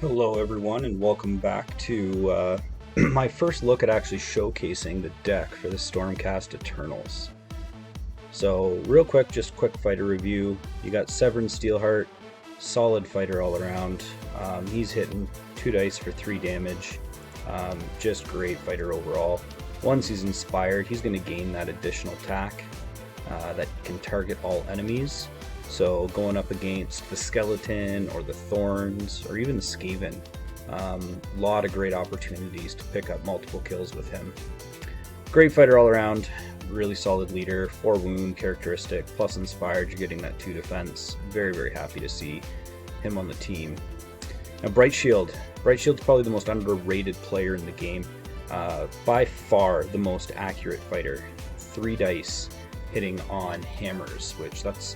Hello everyone and welcome back to my first look at actually showcasing the deck for the Stormcast Eternals. So real quick, just quick fighter review. You got Severin Steelheart, solid fighter all around. He's hitting 2 dice for 3 damage. Just great fighter overall. Once he's inspired, he's going to gain that additional attack that can target all enemies. So going up against the Skeleton or the Thorns or even the Skaven, lot of great opportunities to pick up multiple kills with him. Great fighter all around, really solid leader, 4 wound characteristic, plus inspired, you're getting that 2 defense. Very, very happy to see him on the team. Now Bright Shield. Bright Shield's probably the most underrated player in the game. By far the most accurate fighter. 3 dice hitting on hammers, which that's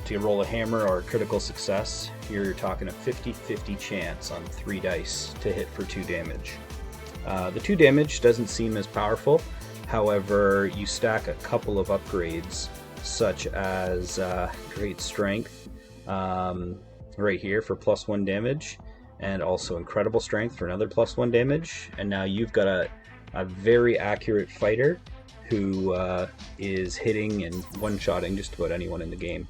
to roll a hammer or a critical success, you're talking a 50-50 chance on 3 dice to hit for 2 damage. The 2 damage doesn't seem as powerful, however, you stack a couple of upgrades, such as Great Strength right here for +1 damage, and also Incredible Strength for another +1 damage, and now you've got a very accurate fighter who is hitting and one-shotting just about anyone in the game.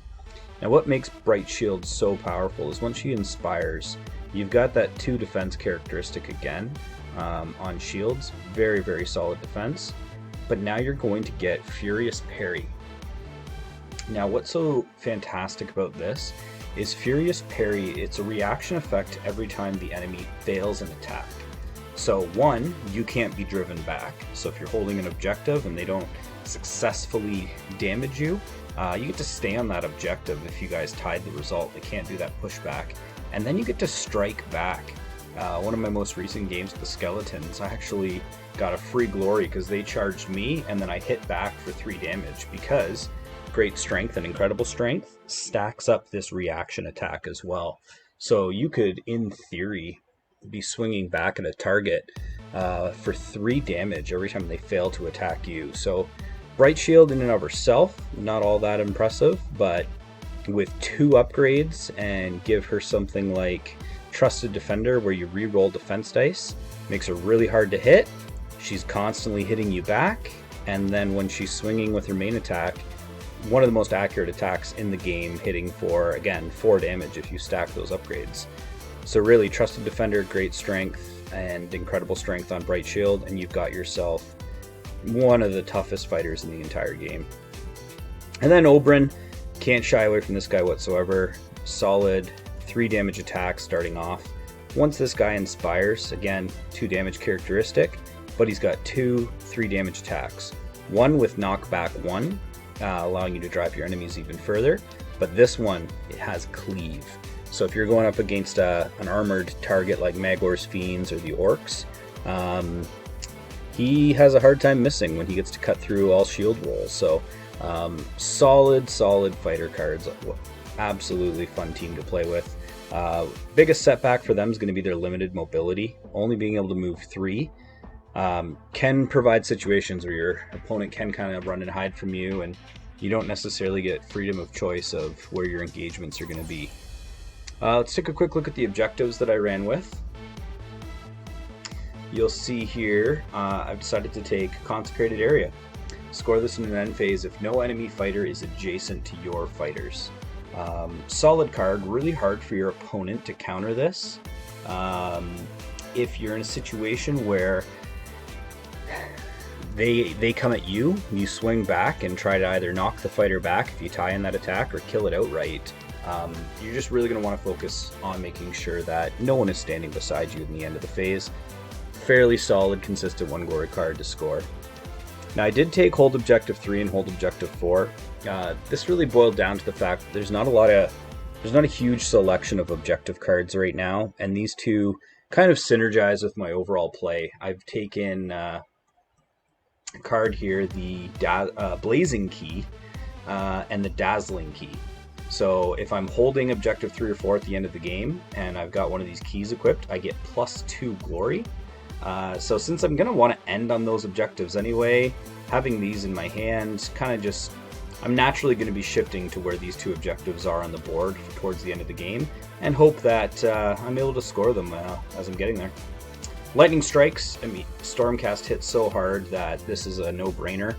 Now what makes Bright Shield so powerful is once she inspires, you've got that 2 defense characteristic again on shields. Very, very solid defense. But now you're going to get Furious Parry. Now what's so fantastic about this is Furious Parry, it's a reaction effect every time the enemy fails an attack. So 1, you can't be driven back. So if you're holding an objective and they don't successfully damage you, you get to stay on that objective if you guys tied the result. They can't do that pushback. And then you get to strike back. One of my most recent games with the Skeletons, I actually got a free glory because they charged me and then I hit back for 3 damage because Great Strength and Incredible Strength stacks up this reaction attack as well. So you could, in theory, be swinging back at a target for 3 damage every time they fail to attack you. So Bright Shield in and of herself, not all that impressive, but with 2 upgrades and give her something like Trusted Defender where you re-roll defense dice, makes her really hard to hit, she's constantly hitting you back, and then when she's swinging with her main attack, one of the most accurate attacks in the game, hitting for, again, 4 damage if you stack those upgrades. So really, Trusted Defender, Great Strength, and Incredible Strength on Bright Shield, and you've got yourself one of the toughest fighters in the entire game. And then Oberyn, can't shy away from this guy whatsoever. Solid 3 damage attack starting off. Once this guy inspires, again, 2 damage characteristic, but he's got 2 3 damage attacks. One with knockback 1, allowing you to drive your enemies even further, but this one, it has cleave. So if you're going up against an armored target like Magor's Fiends or the Orcs, he has a hard time missing when he gets to cut through all shield rolls. So solid fighter cards. Absolutely fun team to play with. Biggest setback for them is going to be their limited mobility. Only being able to move 3 can provide situations where your opponent can kind of run and hide from you, and you don't necessarily get freedom of choice of where your engagements are going to be. Let's take a quick look at the objectives that I ran with. You'll see here, I've decided to take Consecrated Area. Score this in an end phase if no enemy fighter is adjacent to your fighters. Solid card, really hard for your opponent to counter this. If you're in a situation where they come at you, you swing back and try to either knock the fighter back if you tie in that attack or kill it outright. You're just really going to want to focus on making sure that no one is standing beside you in the end of the phase. Fairly solid, consistent 1 glory card to score. Now I did take Hold Objective 3 and Hold Objective 4. This really boiled down to the fact that there's not a huge selection of objective cards right now, and these 2 kind of synergize with my overall play. I've taken a card here, the Blazing Key and the Dazzling Key. So if I'm holding Objective 3 or 4 at the end of the game, and I've got one of these keys equipped, I get +2 glory. So since I'm going to want to end on those objectives anyway, having these in my hand kind of just I'm naturally going to be shifting to where these two objectives are on the board towards the end of the game, and hope that I'm able to score them as I'm getting there. Lightning strikes, I mean, Stormcast hits so hard that this is a no-brainer.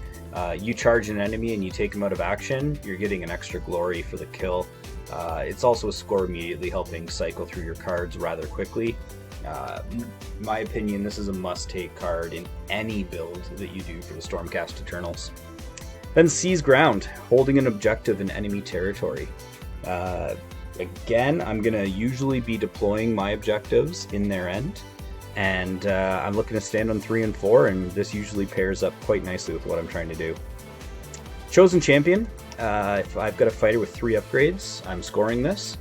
You charge an enemy and you take him out of action, you're getting an extra glory for the kill. It's also a score immediately, helping cycle through your cards rather quickly. In my opinion, this is a must-take card in any build that you do for the Stormcast Eternals. Then Seize Ground, holding an objective in enemy territory. Again, I'm going to usually be deploying my objectives in their end, and I'm looking to stand on 3 and 4, and this usually pairs up quite nicely with what I'm trying to do. Chosen Champion, if I've got a fighter with 3 upgrades, I'm scoring this.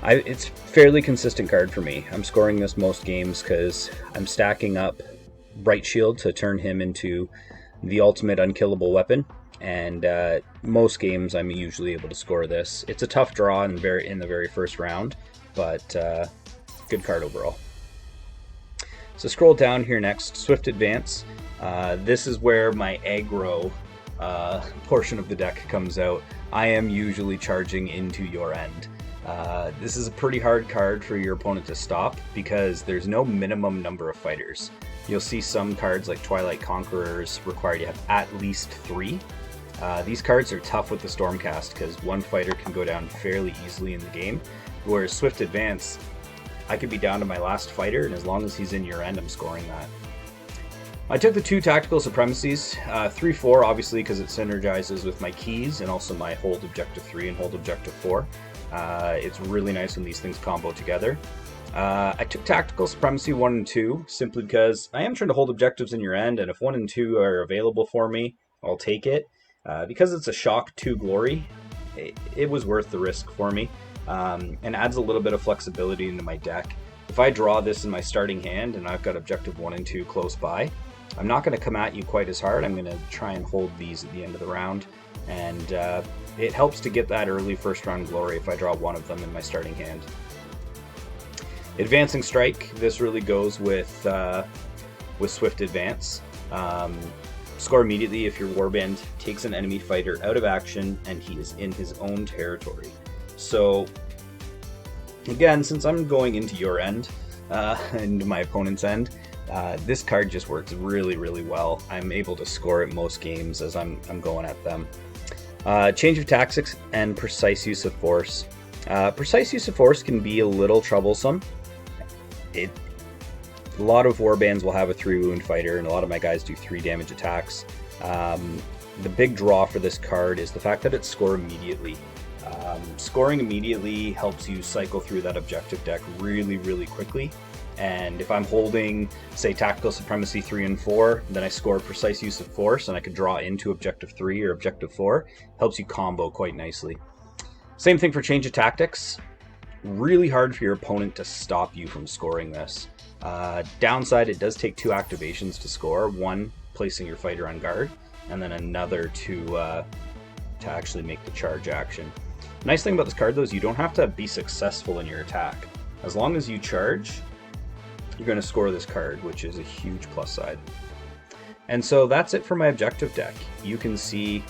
It's a fairly consistent card for me. I'm scoring this most games because I'm stacking up Bright Shield to turn him into the ultimate unkillable weapon, and most games I'm usually able to score this. It's a tough draw in the very first round, but good card overall. So scroll down here next, Swift Advance. This is where my aggro portion of the deck comes out. I am usually charging into your end. This is a pretty hard card for your opponent to stop because there's no minimum number of fighters. You'll see some cards like Twilight Conquerors require you to have at least 3. These cards are tough with the Stormcast because one fighter can go down fairly easily in the game, whereas Swift Advance, I could be down to my last fighter, and as long as he's in your end, I'm scoring that. I took the 2 Tactical Supremacies, 3-4 obviously because it synergizes with my keys and also my Hold Objective 3 and Hold Objective 4. It's really nice when these things combo together. I took Tactical Supremacy 1 and 2 simply because I am trying to hold objectives in your end, and if 1 and 2 are available for me, I'll take it. Because it's a shock 2 glory, it was worth the risk for me, and adds a little bit of flexibility into my deck. If I draw this in my starting hand and I've got objective 1 and 2 close by, I'm not going to come at you quite as hard. I'm going to try and hold these at the end of the round, and it helps to get that early first round glory if I draw one of them in my starting hand. Advancing Strike, this really goes with Swift Advance. Score immediately if your warband takes an enemy fighter out of action and he is in his own territory. So again, since I'm going into your end, into my opponent's end, this card just works really, really well. I'm able to score at most games as I'm going at them. Change of Tactics and Precise Use of Force. Precise Use of Force can be a little troublesome. A lot of warbands will have a 3 wound fighter, and a lot of my guys do 3 damage attacks. The big draw for this card is the fact that it's score immediately. Scoring immediately helps you cycle through that objective deck really, really quickly. And if I'm holding, say, Tactical Supremacy 3 and 4, then I score Precise Use of Force, and I could draw into Objective 3 or Objective 4. Helps you combo quite nicely. Same thing for Change of Tactics. Really hard for your opponent to stop you from scoring this. Downside, it does take 2 activations to score. One, placing your fighter on guard, and then another to actually make the charge action. Nice thing about this card, though, is you don't have to be successful in your attack. As long as you charge, you're going to score this card, which is a huge plus side. And so that's it for my objective deck. You can see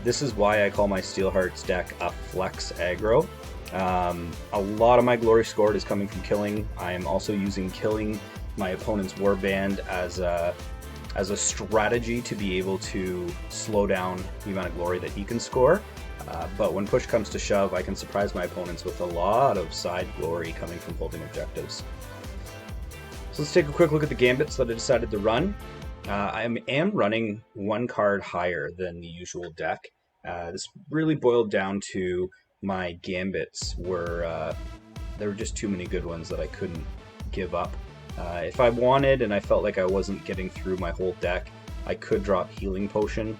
this is why I call my Steelhearts deck a flex aggro. A lot of my glory scored is coming from killing. I am also using killing my opponent's warband as a strategy to be able to slow down the amount of glory that he can score. But when push comes to shove, I can surprise my opponents with a lot of side glory coming from holding objectives. So let's take a quick look at the Gambits that I decided to run. I am running 1 card higher than the usual deck. This really boiled down to my Gambits were there were just too many good ones that I couldn't give up. If I wanted and I felt like I wasn't getting through my whole deck, I could drop Healing Potion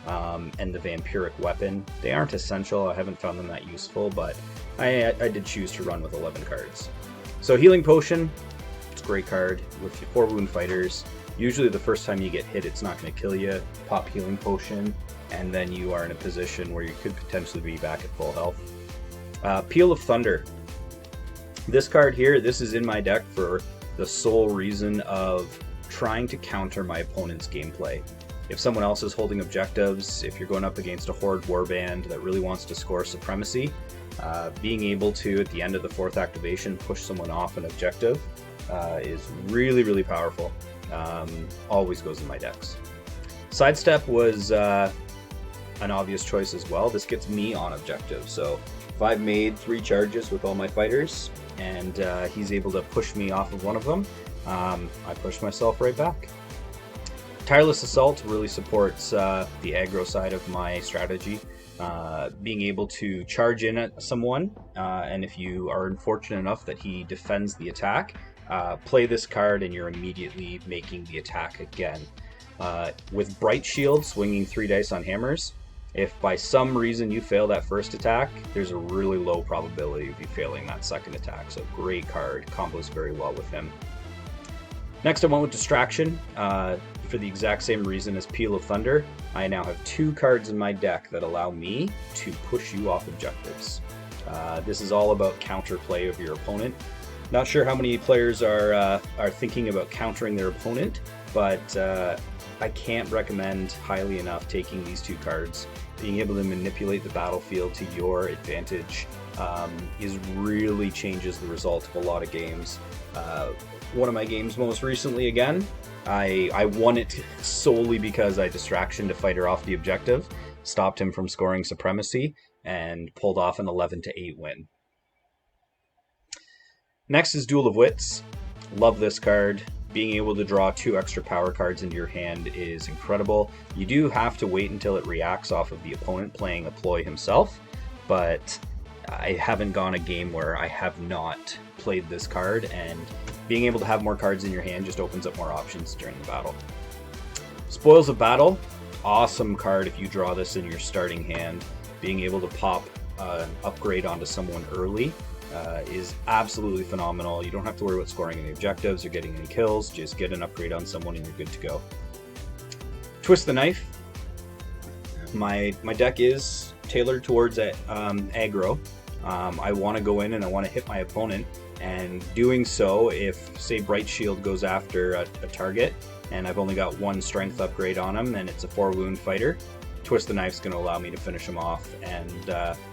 and the Vampiric Weapon. They aren't essential, I haven't found them that useful, but I did choose to run with 11 cards. So Healing Potion, it's a great card with 4 wound fighters. Usually the first time you get hit, it's not going to kill you. Pop Healing Potion, and then you are in a position where you could potentially be back at full health. Peal of Thunder. This card here, this is in my deck for the sole reason of trying to counter my opponent's gameplay. if someone else is holding objectives, if you're going up against a horde warband that really wants to score supremacy, being able to, at the end of the 4th activation, push someone off an objective is really, really powerful. Always goes in my decks. Sidestep was an obvious choice as well. This gets me on objective, so if I've made 3 charges with all my fighters and he's able to push me off of one of them, I push myself right back. Tireless Assault really supports the aggro side of my strategy. Being able to charge in at someone, and if you are unfortunate enough that he defends the attack, play this card and you're immediately making the attack again. With Bright Shield swinging 3 dice on hammers, if by some reason you fail that first attack, there's a really low probability of you failing that second attack. So great card, combos very well with him. Next I went with Distraction. For the exact same reason as Peal of Thunder, I now have 2 cards in my deck that allow me to push you off objectives. This is all about counterplay of your opponent. Not sure how many players are thinking about countering their opponent, but I can't recommend highly enough taking these 2 cards. Being able to manipulate the battlefield to your advantage really changes the result of a lot of games. One of my games most recently, again, I won it solely because I distractioned a fighter off the objective, stopped him from scoring supremacy, and pulled off an 11-8 win. Next is Duel of Wits. Love this card. Being able to draw 2 extra power cards into your hand is incredible. You do have to wait until it reacts off of the opponent playing a ploy himself, but I haven't gone a game where I have not played this card, and being able to have more cards in your hand just opens up more options during the battle. Spoils of Battle, awesome card if you draw this in your starting hand. Being able to pop an upgrade onto someone early is absolutely phenomenal. You don't have to worry about scoring any objectives or getting any kills, just get an upgrade on someone and you're good to go. Twist the Knife. My deck is tailored towards aggro. I want to go in and I want to hit my opponent, and doing so, if say Bright Shield goes after a target and I've only got 1 strength upgrade on him and it's a 4 wound fighter, Twist the Knife's going to allow me to finish him off and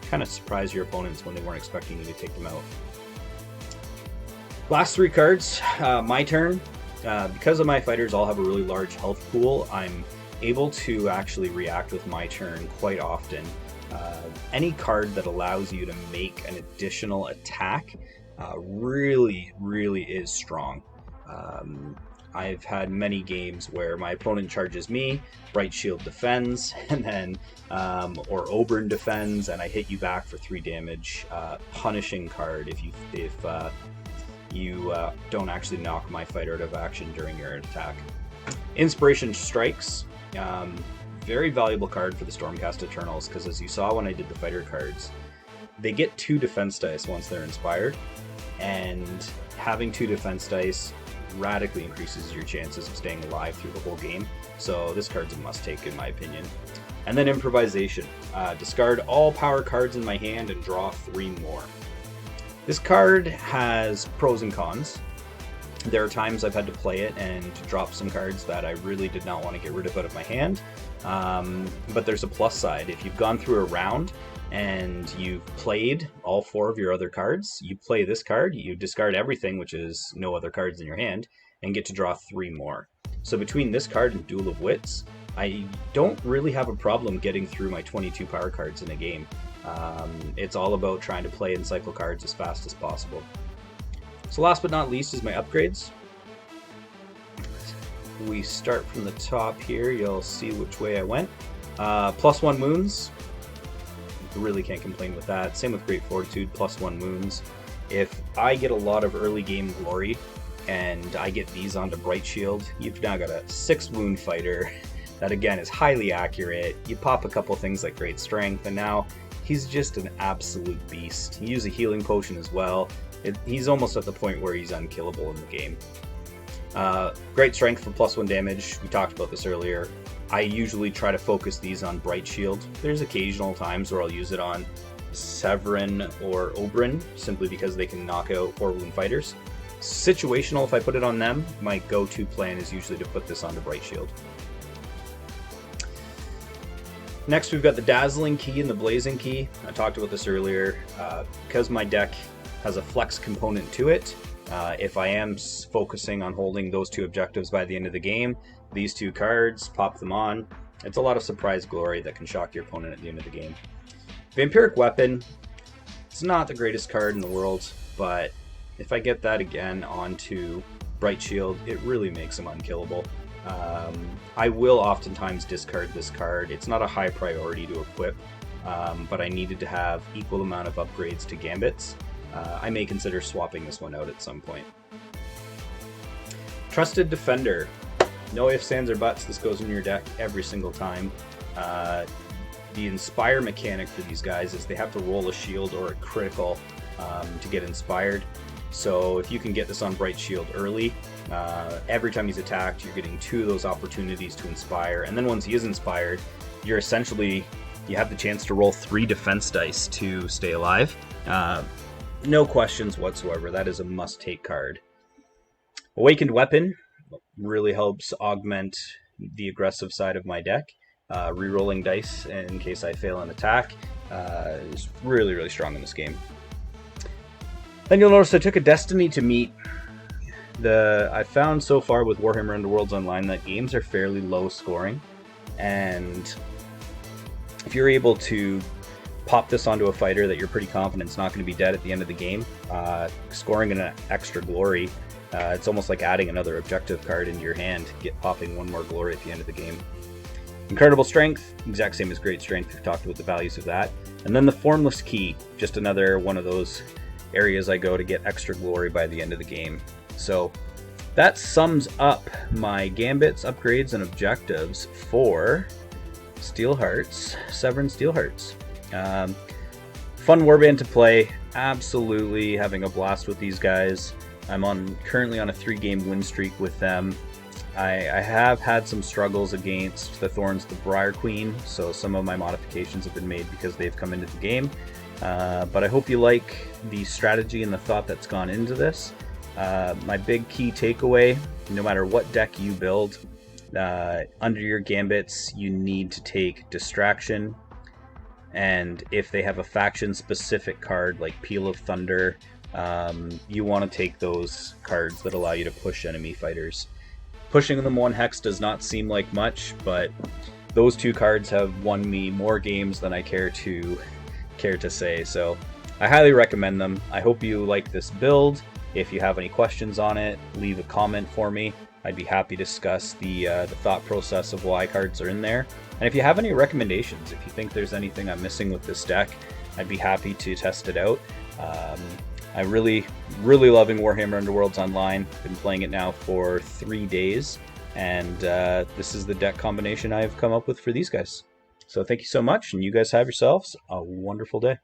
kind of surprise your opponents when they weren't expecting you to take them out. Last 3 cards, my turn. Because of my fighters all have a really large health pool, I'm able to actually react with my turn quite often. Any card that allows you to make an additional attack really is strong. I've had many games where my opponent charges me, Bright Shield defends, and then or Oberon defends, and I hit you back for 3 damage. Punishing card if you don't actually knock my fighter out of action during your attack. Inspiration Strikes. Very valuable card for the Stormcast Eternals, because as you saw when I did the fighter cards, they get 2 defense dice once they're inspired, and having 2 defense dice radically increases your chances of staying alive through the whole game. So this card's a must-take in my opinion. And then Improvisation. Discard all power cards in my hand and draw 3 more. This card has pros and cons. There are times I've had to play it and drop some cards that I really did not want to get rid of out of my hand. But there's a plus side. If you've gone through a round and you've played all 4 of your other cards, you play this card, you discard everything, which is no other cards in your hand, and get to draw 3 more. So between this card and Duel of Wits, I don't really have a problem getting through my 22 power cards in a game. It's all about trying to play and cycle cards as fast as possible. So last but not least is my upgrades. We start from the top here. You'll see which way I went. +1 wounds. Really can't complain with that. Same with Great Fortitude, +1 wounds. If I get a lot of early game glory and I get these onto Bright Shield, you've now got a 6 wound fighter that again is highly accurate. You pop a couple things like Great Strength and now he's just an absolute beast. You use a healing potion as well. He's almost at the point where he's unkillable in the game. Great Strength for +1 damage. We talked about this earlier. I usually try to focus these on Bright Shield. There's occasional times where I'll use it on Severin or Oberon, simply because they can knock out 4 wound fighters. Situational, if I put it on them, my go-to plan is usually to put this onto Bright Shield. Next we've got the Dazzling Key and the Blazing Key. I talked about this earlier. Because my deck has a flex component to it, if I am focusing on holding those two objectives by the end of the game, these two cards, pop them on. It's a lot of surprise glory that can shock your opponent at the end of the game. Vampiric Weapon, it's not the greatest card in the world, but if I get that again onto Bright Shield, it really makes him unkillable. I will oftentimes discard this card. It's not a high priority to equip, but I needed to have equal amount of upgrades to Gambits. I may consider swapping this one out at some point. Trusted Defender. No ifs, ands, or buts. This goes in your deck every single time. The Inspire mechanic for these guys is they have to roll a shield or a critical to get inspired. So if you can get this on Bright Shield early, every time he's attacked, you're getting 2 of those opportunities to inspire. And then once he is inspired, you're essentially, you have the chance to roll 3 defense dice to stay alive. No questions whatsoever. That is a must-take card. Awakened Weapon really helps augment the aggressive side of my deck. Rerolling dice in case I fail an attack is really, really strong in this game. Then you'll notice I took a Destiny to meet. I found so far with Warhammer Underworlds Online that games are fairly low scoring, and if you're able to pop this onto a fighter that you're pretty confident is not going to be dead at the end of the game, scoring an extra glory, it's almost like adding another objective card into your hand, popping 1 more glory at the end of the game. Incredible Strength, exact same as Great Strength. We've talked about the values of that. And then the Formless Key, just another one of those areas I go to get extra glory by the end of the game. So that sums up my Gambits, upgrades, and objectives for Steelhearts, Severin Steelhearts. Fun warband to play, absolutely having a blast with these guys. I'm currently on a 3-game win streak with them. I have had some struggles against the Thorns, the Briar Queen, so some of my modifications have been made because they've come into the game. But I hope you like the strategy and the thought that's gone into this. My big key takeaway, no matter what deck you build, under your Gambits, you need to take Distraction. And if they have a faction-specific card like Peal of Thunder, you want to take those cards that allow you to push enemy fighters. Pushing them 1 hex does not seem like much, but those 2 cards have won me more games than I care to say. So I highly recommend them. I hope you like this build. If you have any questions on it, leave a comment for me. I'd be happy to discuss the thought process of why cards are in there. And if you have any recommendations, if you think there's anything I'm missing with this deck, I'd be happy to test it out. I'm really loving Warhammer Underworlds Online. Been playing it now for 3 days, and this is the deck combination I've come up with for these guys. So thank you so much, and you guys have yourselves a wonderful day.